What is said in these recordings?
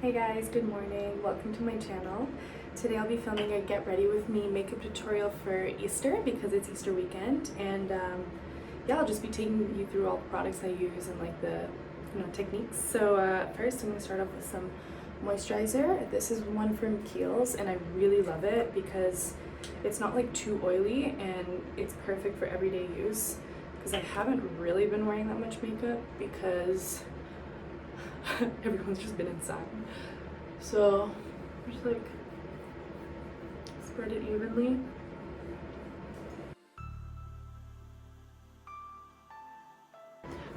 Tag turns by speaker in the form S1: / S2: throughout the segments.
S1: Hey guys, good morning. Welcome to my channel. Today I'll be filming a get ready with me makeup tutorial for Easter because it's Easter weekend, and yeah, I'll just be taking you through all the products I use and like the techniques. So first I'm going to start off with some moisturizer. This is one from Kiehl's and I really love it because it's not like too oily and it's perfect for everyday use because I haven't really been wearing that much makeup because everyone's just been inside. So just like spread it evenly.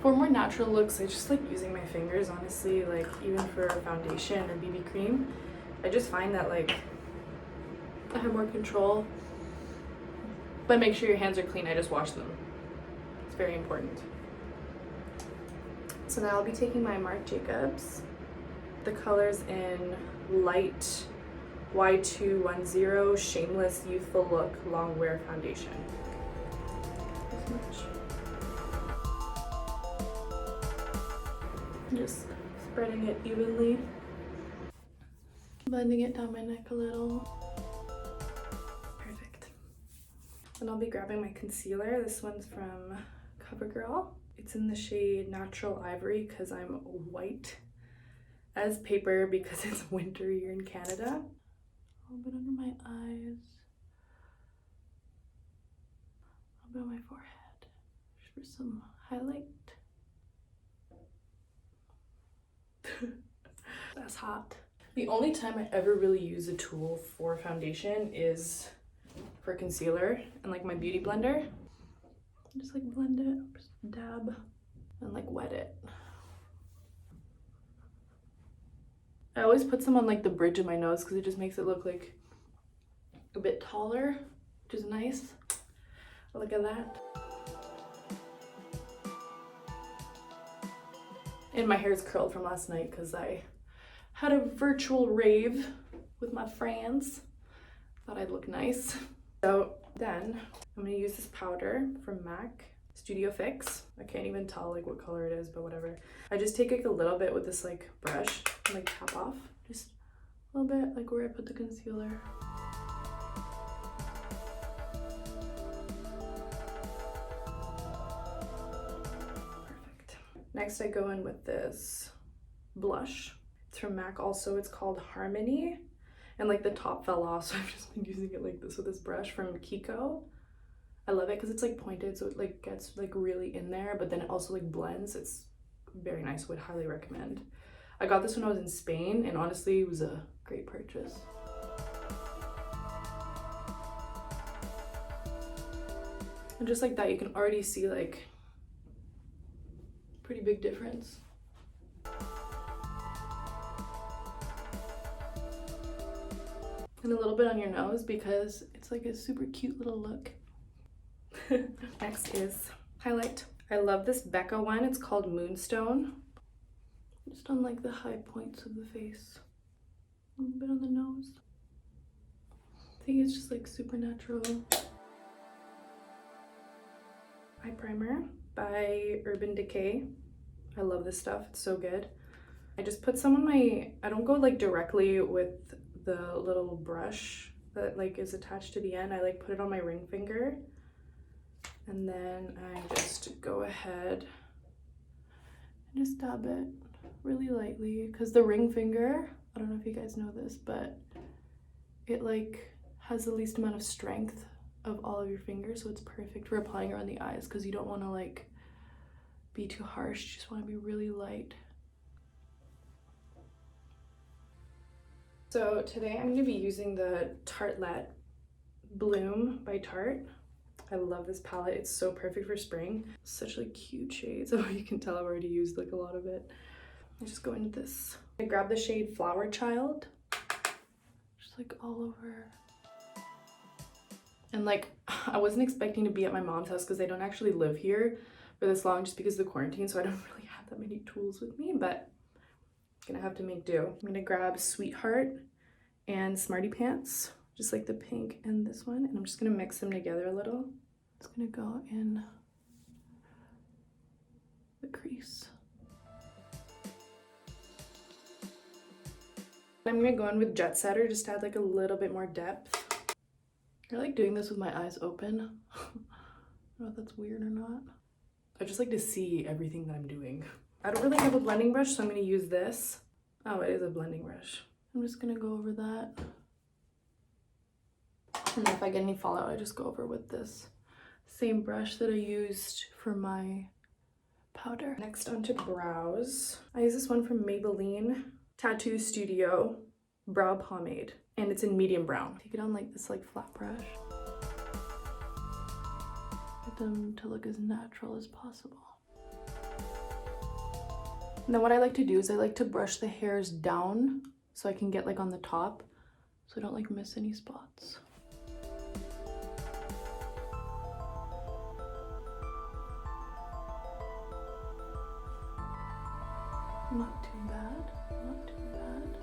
S1: For more natural looks, I just like using my fingers, honestly, like even for foundation or BB cream. I just find that like I have more control. But make sure your hands are clean. I just wash them. It's very important. So now I'll be taking my Marc Jacobs. The color's in light Y210 Shameless Youthful Look Long Wear Foundation. This much. Just spreading it evenly. Blending it down my neck a little. Perfect. Then I'll be grabbing my concealer. This one's from Covergirl. It's in the shade Natural Ivory because I'm white as paper because it's winter here in Canada. A little bit under my eyes. A little bit on my forehead. Just for some highlight. That's hot. The only time I ever really use a tool for foundation is for concealer and like my beauty blender. Just like blend it, just dab, and like wet it. I always put some on like the bridge of my nose because it just makes it look like a bit taller, which is nice. Look at that. And my hair is curled from last night because I had a virtual rave with my friends. Thought I'd look nice. So then I'm gonna use this powder from MAC, Studio Fix. I can't even tell like what color it is, but whatever. I just take like a little bit with this like brush and like tap off. Just a little bit like where I put the concealer. Perfect. Next I go in with this blush. It's from MAC also. It's called Harmony. And like the top fell off, so I've just been using it like this with this brush from Kiko. I love it because it's like pointed, so it like gets like really in there, but then it also like blends. It's very nice. Would highly recommend. I got this when I was in Spain and honestly it was a great purchase. And just like that, you can already see like pretty big difference. And a little bit on your nose because it's like a super cute little look. Next is highlight. I love this Becca one. It's called Moonstone. Just on like the high points of the face. A little bit on the nose. I think it's just like super natural. Eye primer by Urban Decay. I love this stuff. It's so good. I just put some on my, I don't go like directly with the little brush that like is attached to the end. I like put it on my ring finger and then I just go ahead and just dab it really lightly because the ring finger, I don't know if you guys know this, but it like has the least amount of strength of all of your fingers, so it's perfect for applying around the eyes because you don't want to like be too harsh, you just want to be really light. So today I'm going to be using the Tartelette Bloom by Tarte. I love this palette. It's so perfect for spring. Such like cute shades. Oh, you can tell I've already used like a lot of it. I just go into this. I grab the shade Flower Child. Just like all over. And like I wasn't expecting to be at my mom's house because I don't actually live here for this long just because of the quarantine. So I don't really have that many tools with me, but gonna have to make do. I'm gonna grab Sweetheart and Smarty Pants, just like the pink and this one, and I'm just gonna mix them together a little. It's gonna go in the crease. I'm gonna go in with Jet Setter just to add like a little bit more depth. I like doing this with my eyes open. I don't know if that's weird or not. I just like to see everything that I'm doing. I don't really have a blending brush, so I'm gonna use this. Oh, it is a blending brush. I'm just gonna go over that. And then if I get any fallout, I just go over with this same brush that I used for my powder. Next, onto brows. I use this one from Maybelline Tattoo Studio Brow Pomade, and it's in medium brown. Take it on like this like flat brush. Get them to look as natural as possible. And then what I like to do is I like to brush the hairs down so I can get like on the top, so I don't like miss any spots. Not too bad, not too bad.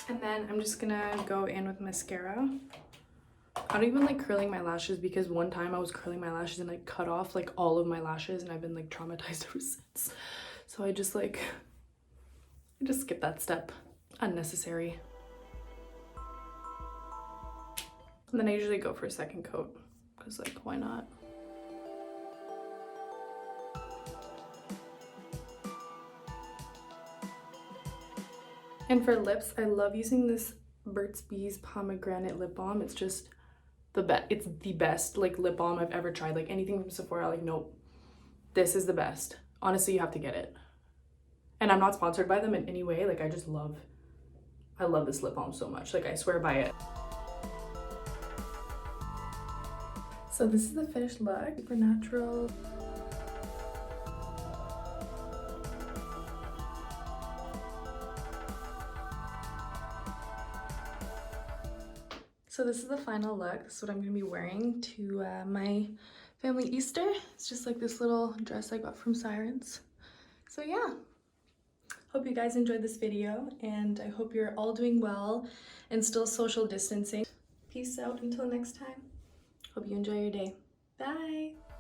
S1: And then I'm just gonna go in with mascara. I don't even like curling my lashes because one time I was curling my lashes and I cut off like all of my lashes and I've been like traumatized ever since. So I just skip that step. Unnecessary. And then I usually go for a second coat because like why not? And for lips, I love using this Burt's Bees Pomegranate lip balm. It's just it's the best like lip balm I've ever tried. Like anything from Sephora, like nope, this is the best. Honestly, you have to get it. And I'm not sponsored by them in any way. Like I love this lip balm so much. Like I swear by it. So this is the finished look, super natural. So this is the final look. This is what I'm gonna be wearing to my family Easter. It's just like this little dress I got from Sirens. So yeah, hope you guys enjoyed this video and I hope you're all doing well and still social distancing. Peace out until next time. Hope you enjoy your day. Bye.